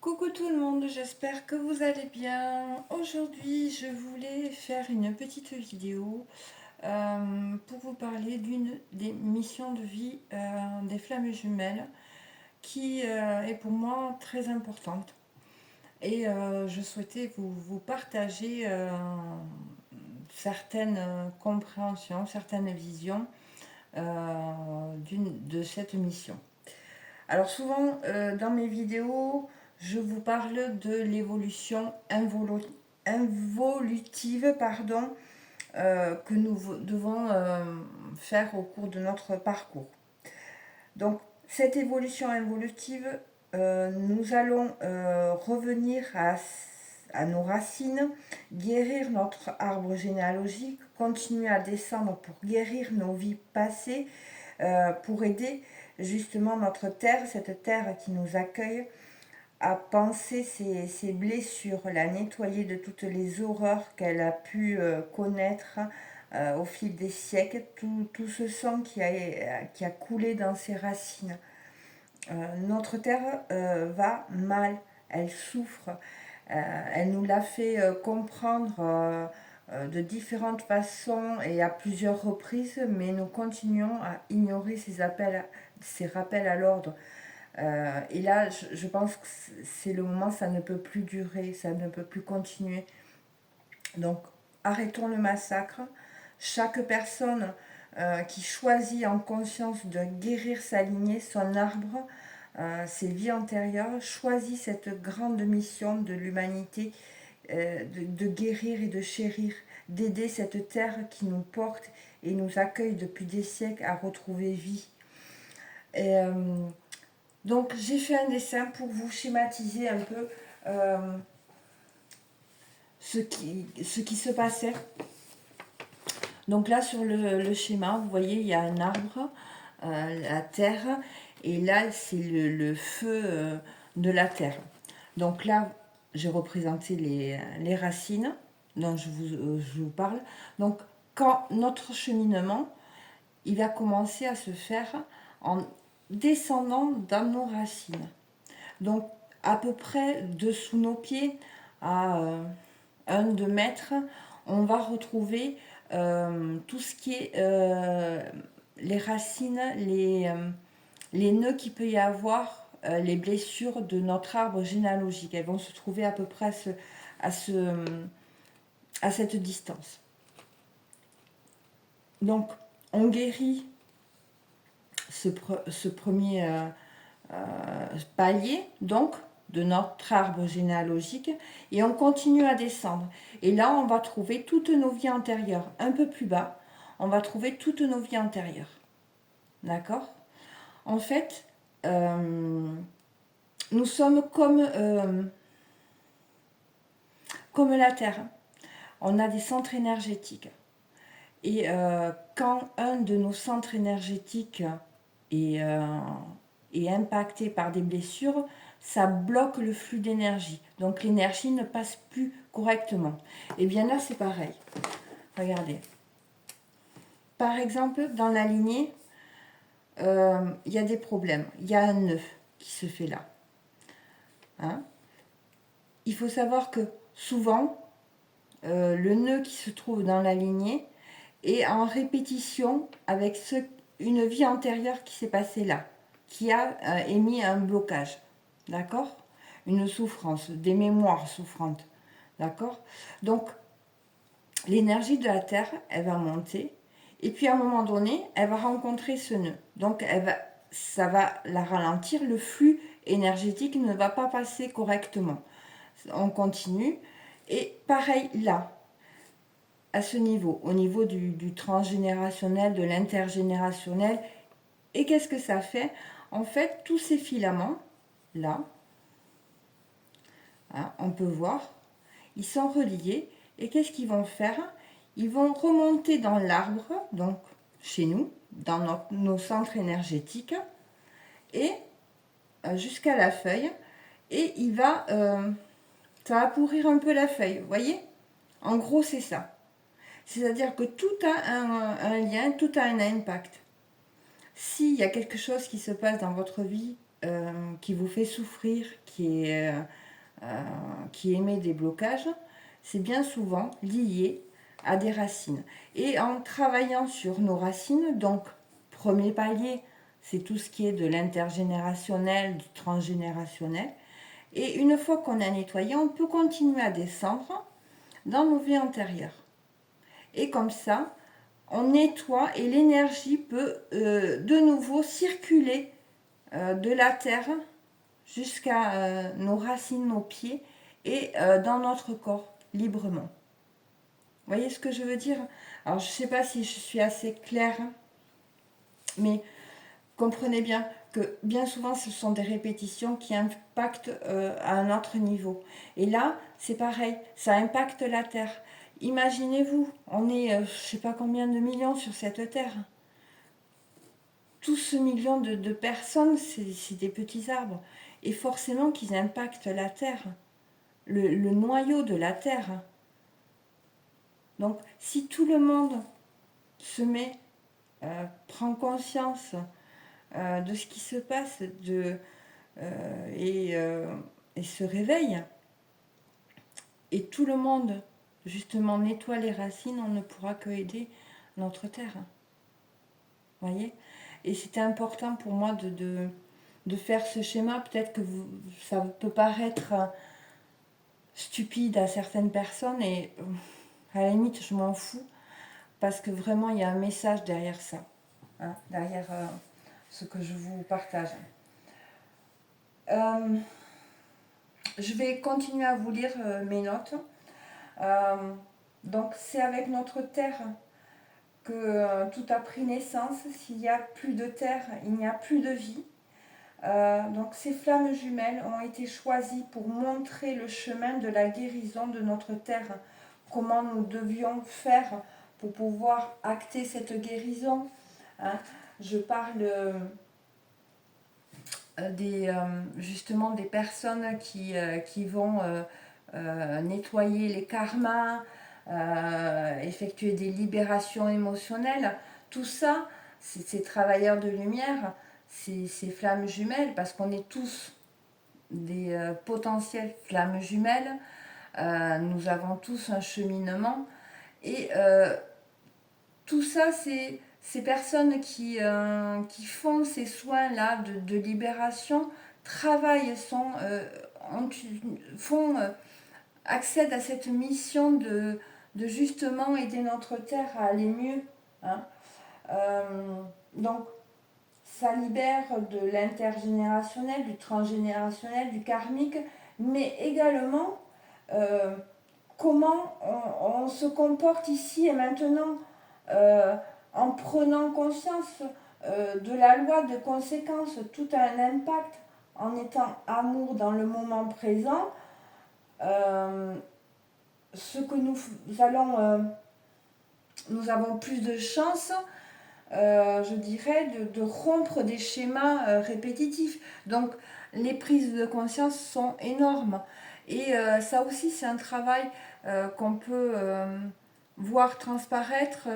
Coucou tout le monde, j'espère que vous allez bien. Aujourd'hui, je voulais faire une petite vidéo pour vous parler d'une des missions de vie des flammes jumelles qui est pour moi très importante. Et je souhaitais vous partager certaines compréhensions, certaines visions de cette mission. Alors souvent dans mes vidéos, je vous parle de l'évolution involutive que nous devons faire au cours de notre parcours. Donc cette évolution involutive, nous allons revenir à nos racines, guérir notre arbre généalogique, continuer à descendre pour guérir nos vies passées, pour aider justement notre terre, cette terre qui nous accueille, à penser ses blessures, la nettoyer de toutes les horreurs qu'elle a pu connaître au fil des siècles, tout ce sang qui a coulé dans ses racines. Notre terre va mal, elle souffre, elle nous l'a fait comprendre de différentes façons et à plusieurs reprises, mais nous continuons à ignorer ces rappels à l'ordre. Et là, je pense que c'est le moment, ça ne peut plus durer, ça ne peut plus continuer. Donc, arrêtons le massacre. Chaque personne qui choisit en conscience de guérir sa lignée, son arbre, ses vies antérieures, choisit cette grande mission de l'humanité, de guérir et de chérir, d'aider cette terre qui nous porte et nous accueille depuis des siècles à retrouver vie. Et donc j'ai fait un dessin pour vous schématiser un peu ce qui se passait. Donc là sur le schéma, vous voyez, il y a un arbre, la terre, et là c'est le feu de la terre. Donc là, j'ai représenté les racines dont je vous parle. Donc quand notre cheminement, il va commencer à se faire en descendant dans nos racines. Donc à peu près dessous nos pieds, à 1-2 mètres, on va retrouver tout ce qui est les racines, les nœuds qu'il peut y avoir, les blessures de notre arbre généalogique. Elles vont se trouver à peu près à cette distance. Donc on guérit ce premier palier, donc de notre arbre généalogique, et on continue à descendre. Et là, on va trouver toutes nos vies antérieures. Un peu plus bas, on va trouver toutes nos vies antérieures. D'accord ? En fait, nous sommes comme la Terre. On a des centres énergétiques. Et quand un de nos centres énergétiques est impacté par des blessures, ça bloque le flux d'énergie. Donc l'énergie ne passe plus correctement. Et bien là, c'est pareil. Regardez. Par exemple, dans la lignée, il y a des problèmes. Il y a un nœud qui se fait là. Hein? Il faut savoir que souvent, le nœud qui se trouve dans la lignée est en répétition avec une vie antérieure qui s'est passée là, qui a émis un blocage, d'accord? Une souffrance, des mémoires souffrantes, d'accord? Donc, l'énergie de la Terre, elle va monter, et puis à un moment donné, elle va rencontrer ce nœud. Donc, ça va la ralentir, le flux énergétique ne va pas passer correctement. On continue, et pareil là, à ce niveau, au niveau du transgénérationnel, de l'intergénérationnel. Et qu'est-ce que ça fait? En fait, tous ces filaments, là, hein, on peut voir, ils sont reliés. Et qu'est-ce qu'ils vont faire? Ils vont remonter dans l'arbre, donc chez nous, dans nos centres énergétiques, et jusqu'à la feuille. Et ça va pourrir un peu la feuille, vous voyez? En gros, c'est ça. C'est-à-dire que tout a un lien, tout a un impact. S'il y a quelque chose qui se passe dans votre vie qui vous fait souffrir, qui émet des blocages, c'est bien souvent lié à des racines. Et en travaillant sur nos racines, donc premier palier, c'est tout ce qui est de l'intergénérationnel, du transgénérationnel. Et une fois qu'on a nettoyé, on peut continuer à descendre dans nos vies antérieures. Et comme ça, on nettoie et l'énergie peut de nouveau circuler de la terre jusqu'à nos racines, nos pieds et dans notre corps librement. Vous voyez ce que je veux dire? Alors je ne sais pas si je suis assez claire, mais comprenez bien que bien souvent ce sont des répétitions qui impactent à un autre niveau. Et là, c'est pareil, ça impacte la Terre. Imaginez-vous, on est je ne sais pas combien de millions sur cette Terre. Tout ce million de personnes, c'est des petits arbres. Et forcément qu'ils impactent la Terre, le noyau de la Terre. Donc si tout le monde se met, prend conscience de ce qui se passe et se réveille, et tout le monde justement nettoie les racines, on ne pourra que aider notre terre. Voyez? Et c'était important pour moi de faire ce schéma. Peut-être que ça peut paraître stupide à certaines personnes, et à la limite je m'en fous, parce que vraiment il y a un message derrière ça, hein, derrière ce que je vous partage. Je vais continuer à vous lire mes notes. Donc c'est avec notre terre que tout a pris naissance. S'il n'y a plus de terre, il n'y a plus de vie. Donc ces flammes jumelles ont été choisies pour montrer le chemin de la guérison de notre terre. Comment nous devions faire pour pouvoir acter cette guérison, hein. Je parle justement des personnes qui vont nettoyer les karmas, effectuer des libérations émotionnelles. Tout ça, ces travailleurs de lumière, ces flammes jumelles, parce qu'on est tous des potentielles flammes jumelles, nous avons tous un cheminement, et tout ça, c'est ces personnes qui font ces soins-là de libération, travaillent, accèdent à cette mission de justement aider notre terre à aller mieux, hein. Donc, ça libère de l'intergénérationnel, du transgénérationnel, du karmique, mais également comment on se comporte ici et maintenant, en prenant conscience de la loi de conséquence. Tout a un impact en étant amour dans le moment présent. Ce que nous avons plus de chance, je dirais, de rompre des schémas répétitifs. Donc les prises de conscience sont énormes. Et ça aussi, c'est un travail qu'on peut voir transparaître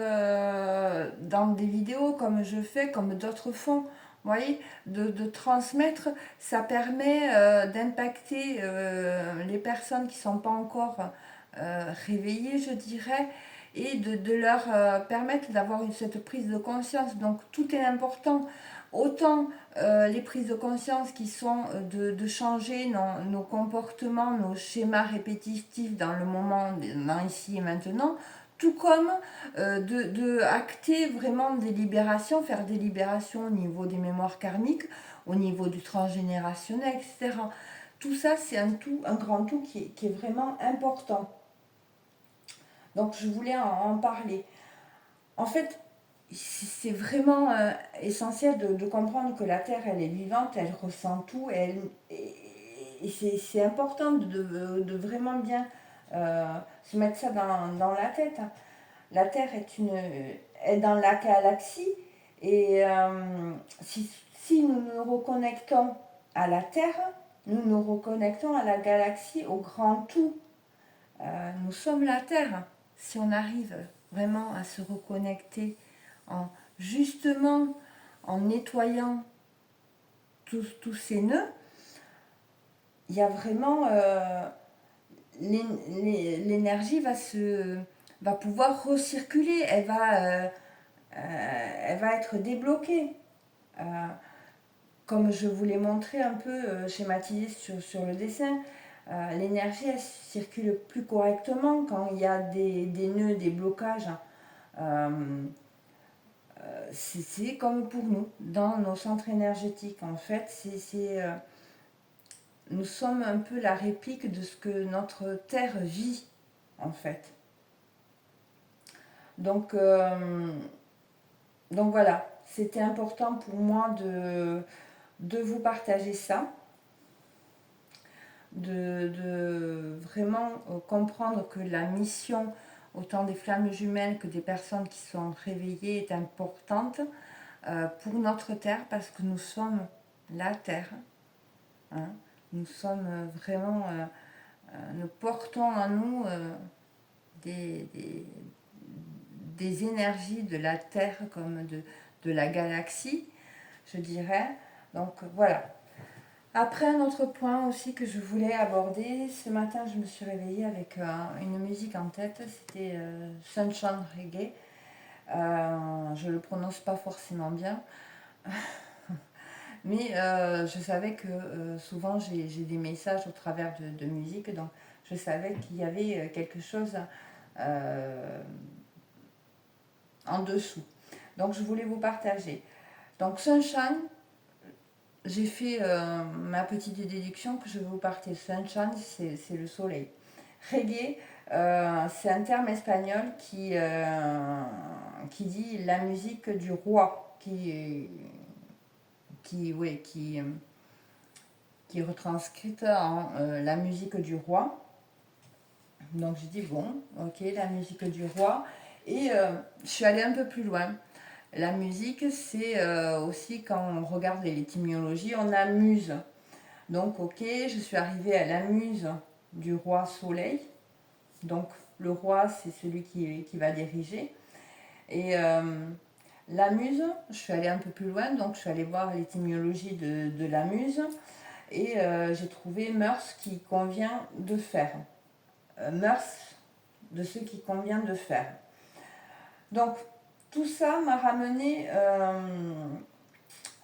dans des vidéos comme je fais, comme d'autres font. Vous voyez, de transmettre, ça permet d'impacter les personnes qui ne sont pas encore réveillées, je dirais, et de leur permettre d'avoir cette prise de conscience. Donc tout est important. Autant les prises de conscience qui sont de changer nos comportements, nos schémas répétitifs dans le moment, dans ici et maintenant, tout comme de acter vraiment des libérations, faire des libérations au niveau des mémoires karmiques, au niveau du transgénérationnel, etc. Tout ça, c'est un grand tout qui est vraiment important. Donc je voulais en parler. En fait, c'est vraiment essentiel de comprendre que la Terre, elle est vivante, elle ressent tout, et c'est important de vraiment bien se mettre ça dans la tête. La Terre est dans la galaxie, et si nous nous reconnectons à la Terre, nous nous reconnectons à la galaxie, au grand tout. Nous sommes la Terre. Si on arrive vraiment à se reconnecter justement en nettoyant tous ces nœuds, il y a vraiment l'énergie va pouvoir recirculer, elle va être débloquée. Comme je vous l'ai montré un peu schématisé sur le dessin, l'énergie elle circule plus correctement quand il y a des nœuds, des blocages. C'est comme pour nous, dans nos centres énergétiques. En fait, nous sommes un peu la réplique de ce que notre Terre vit, en fait. Donc voilà, c'était important pour moi de vous partager ça, de vraiment comprendre que la mission, autant des flammes jumelles que des personnes qui sont réveillées, est importante pour notre Terre, parce que nous sommes la Terre. Hein. Nous sommes vraiment, nous portons en nous des énergies de la Terre comme de la galaxie, je dirais. Donc voilà. Après, un autre point aussi que je voulais aborder, ce matin je me suis réveillée avec une musique en tête, c'était Sunshine Reggae. Je ne le prononce pas forcément bien, mais je savais que souvent j'ai des messages au travers de musique, donc je savais qu'il y avait quelque chose en dessous. Donc je voulais vous partager. Donc Sunshine, j'ai fait ma petite déduction que je vais vous partager. Sunshine, c'est le soleil. Reggae, c'est un terme espagnol qui dit la musique du roi, qui est retranscrite en la musique du roi. Donc j'ai dit bon, ok, la musique du roi. Et je suis allée un peu plus loin. La musique, c'est aussi quand on regarde l'étymologie, on a muse. Donc ok, je suis arrivée à la muse du roi soleil. Donc le roi, c'est celui qui va diriger. Et la muse, je suis allée un peu plus loin, donc je suis allée voir l'étymologie de la muse. Et j'ai trouvé mœurs qui convient de faire. Mœurs de ce qui convient de faire. Donc tout ça m'a ramené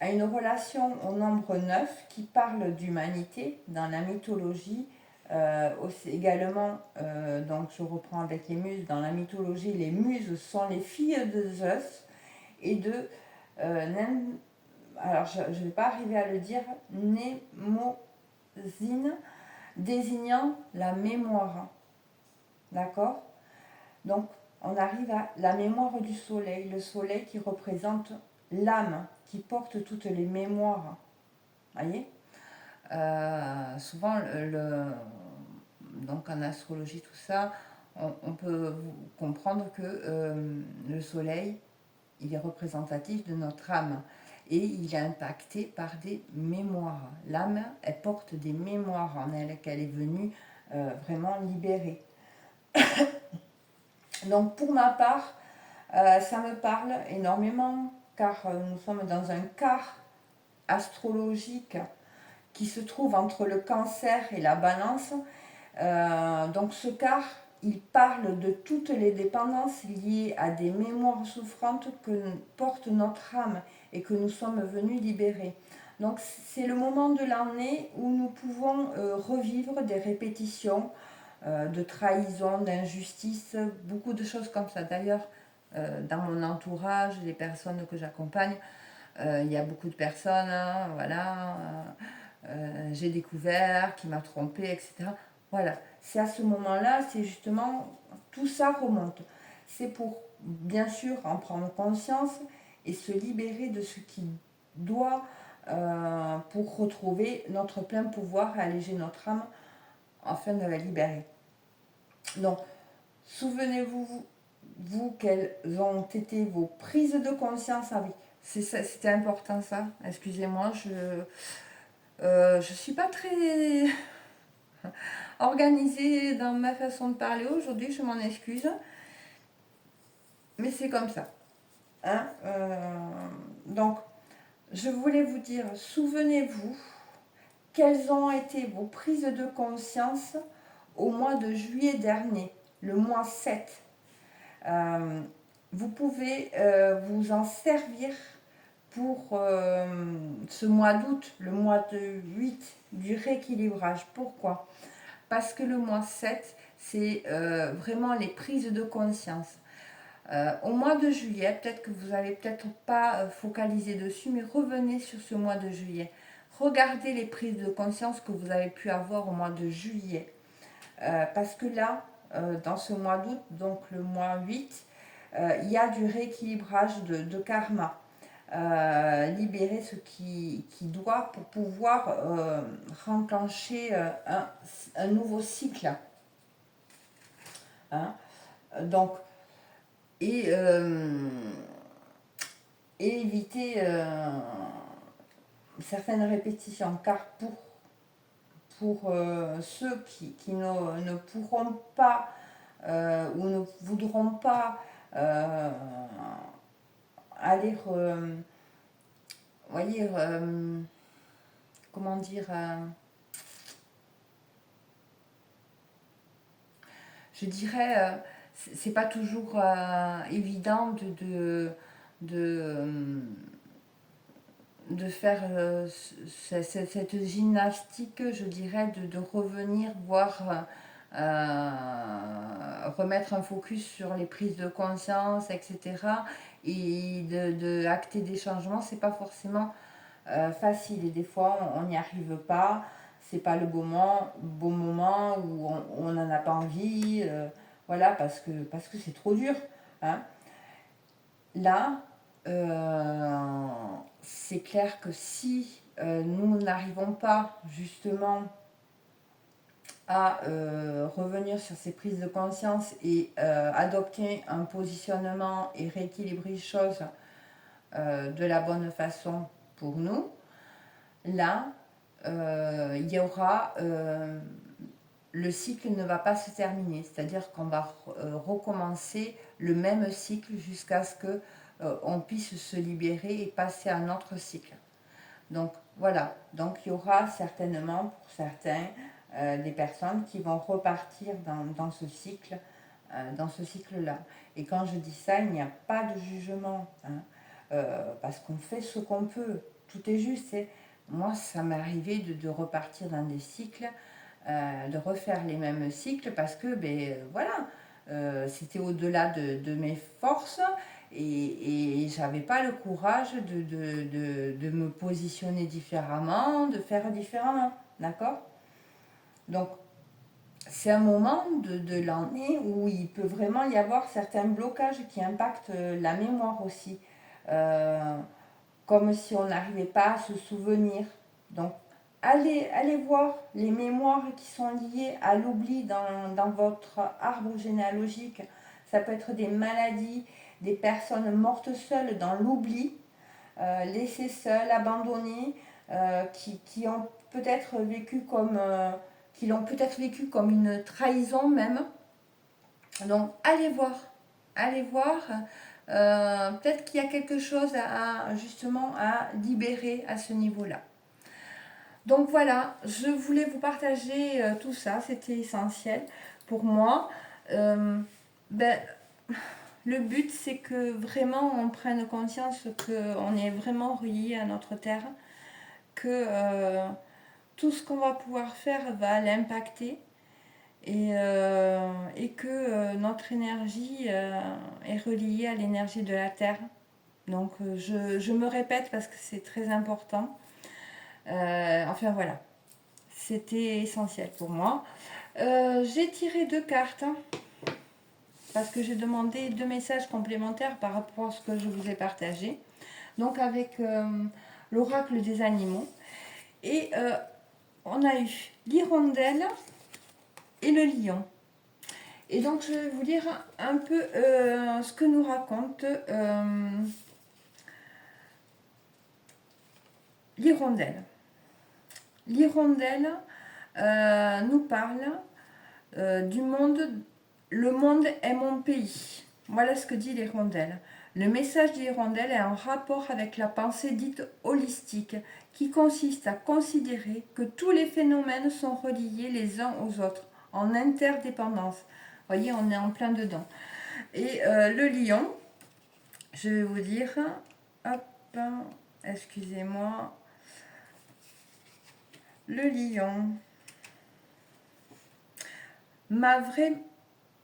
à une relation au nombre 9 qui parle d'humanité dans la mythologie. Aussi, également, donc je reprends avec les muses, dans la mythologie, les muses sont les filles de Zeus et de alors je ne vais pas arriver à le dire, Mnémosyne, désignant la mémoire. D'accord? Donc on arrive à la mémoire du soleil, le soleil qui représente l'âme, qui porte toutes les mémoires. Voyez, souvent, donc en astrologie, tout ça, on peut comprendre que le soleil, il est représentatif de notre âme et il est impacté par des mémoires. L'âme, elle porte des mémoires en elle qu'elle est venue vraiment libérer. Donc pour ma part, ça me parle énormément car nous sommes dans un quart astrologique qui se trouve entre le Cancer et la Balance. Donc ce quart, il parle de toutes les dépendances liées à des mémoires souffrantes que porte notre âme et que nous sommes venus libérer. Donc c'est le moment de l'année où nous pouvons revivre des répétitions de trahison, d'injustice, beaucoup de choses comme ça. D'ailleurs, dans mon entourage, les personnes que j'accompagne, il y a beaucoup de personnes, hein, voilà, j'ai découvert, qui m'a trompé, etc. Voilà, c'est à ce moment-là, c'est justement, tout ça remonte. C'est pour, bien sûr, en prendre conscience et se libérer de ce qui doit, pour retrouver notre plein pouvoir et alléger notre âme afin de la libérer. Donc, souvenez-vous, quelles ont été vos prises de conscience avec. C'était important ça, excusez-moi, je suis pas très organisée dans ma façon de parler aujourd'hui, je m'en excuse, mais c'est comme ça. Hein, donc, je voulais vous dire, souvenez-vous quelles ont été vos prises de conscience au mois de juillet dernier, le mois 7. Vous pouvez vous en servir pour ce mois d'août, le mois de 8 du rééquilibrage. Pourquoi? Parce que le mois 7, c'est vraiment les prises de conscience. Au mois de juillet, peut-être que vous n'allez peut-être pas focaliser dessus, mais revenez sur ce mois de juillet. Regardez les prises de conscience que vous avez pu avoir au mois de juillet. Parce que là, dans ce mois d'août, donc le mois 8, il y a du rééquilibrage de karma. Libérer ce qui doit pour pouvoir renclencher un nouveau cycle. Hein. Donc, et éviter certaines répétitions, car pour ceux qui ne pourront pas ou ne voudront pas aller, voyez, comment dire, je dirais, c'est pas toujours évident de faire cette gymnastique, je dirais, de revenir voir, remettre un focus sur les prises de conscience, etc. Et de acter des changements, c'est pas forcément facile. Et des fois, on n'y arrive pas. C'est pas le bon moment où on n'en a pas envie. Voilà, parce que c'est trop dur. Hein. Là, c'est clair que si nous n'arrivons pas justement à revenir sur ces prises de conscience et adopter un positionnement et rééquilibrer les choses de la bonne façon pour nous, là, il y aura le cycle ne va pas se terminer, c'est-à-dire qu'on va recommencer le même cycle jusqu'à ce que on puisse se libérer et passer à un autre cycle. Donc voilà, donc il y aura certainement pour certains des personnes qui vont repartir dans ce cycle, dans ce cycle-là. Et quand je dis ça, il n'y a pas de jugement, hein, parce qu'on fait ce qu'on peut, tout est juste. Moi, ça m'est arrivé de repartir dans des cycles, de refaire les mêmes cycles parce que, voilà, c'était au-delà de mes forces et j'avais pas le courage de me positionner différemment, de faire différemment, d'accord? Donc, c'est un moment de l'année où il peut vraiment y avoir certains blocages qui impactent la mémoire aussi. Euh, Comme si on n'arrivait pas à se souvenir. Donc, allez voir les mémoires qui sont liées à l'oubli dans votre arbre généalogique. Ça peut être des maladies, des personnes mortes seules dans l'oubli, laissées seules, abandonnées, qui ont peut-être vécu comme qui l'ont peut-être vécu comme une trahison même. Donc allez voir. Peut-être qu'il y a quelque chose justement à libérer à ce niveau-là. Donc voilà, je voulais vous partager tout ça, c'était essentiel pour moi. Euh, ben, le but, c'est que vraiment on prenne conscience qu'on est vraiment relié à notre terre, que tout ce qu'on va pouvoir faire va l'impacter et que notre énergie est reliée à l'énergie de la terre. Donc je me répète parce que c'est très important. Enfin voilà, c'était essentiel pour moi. J'ai tiré 2 cartes hein, parce que j'ai demandé 2 messages complémentaires par rapport à ce que je vous ai partagé. Donc avec l'oracle des animaux. Et on a eu l'hirondelle et le lion. Et donc je vais vous lire un peu ce que nous raconte l'hirondelle. L'hirondelle nous parle du monde. Le monde est mon pays. Voilà ce que dit l'hirondelle. Le message de l'hirondelle est en rapport avec la pensée dite holistique, qui consiste à considérer que tous les phénomènes sont reliés les uns aux autres, en interdépendance. Vous voyez, on est en plein dedans. Et le lion, je vais vous dire, hop, excusez-moi, le lion, ma vraie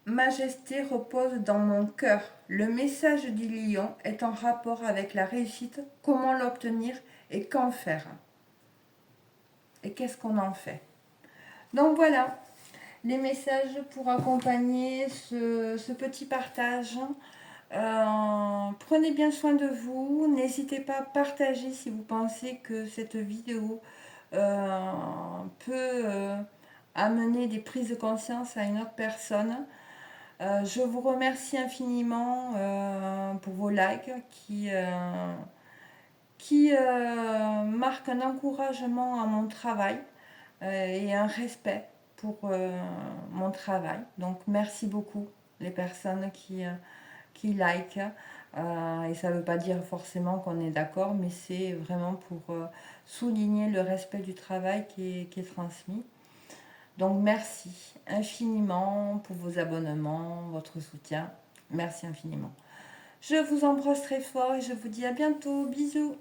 majesté repose dans mon cœur. Le message du lion est en rapport avec la réussite, comment l'obtenir et qu'en faire. Et qu'est-ce qu'on en fait. Donc voilà, les messages pour accompagner ce petit partage. Prenez bien soin de vous. N'hésitez pas à partager si vous pensez que cette vidéo peut amener des prises de conscience à une autre personne. Je vous remercie infiniment pour vos likes qui marquent un encouragement à mon travail et un respect pour mon travail. Donc merci beaucoup les personnes qui likent. Et ça ne veut pas dire forcément qu'on est d'accord, mais c'est vraiment pour souligner le respect du travail qui est transmis. Donc merci infiniment pour vos abonnements, votre soutien. Merci infiniment. Je vous embrasse très fort et je vous dis à bientôt. Bisous.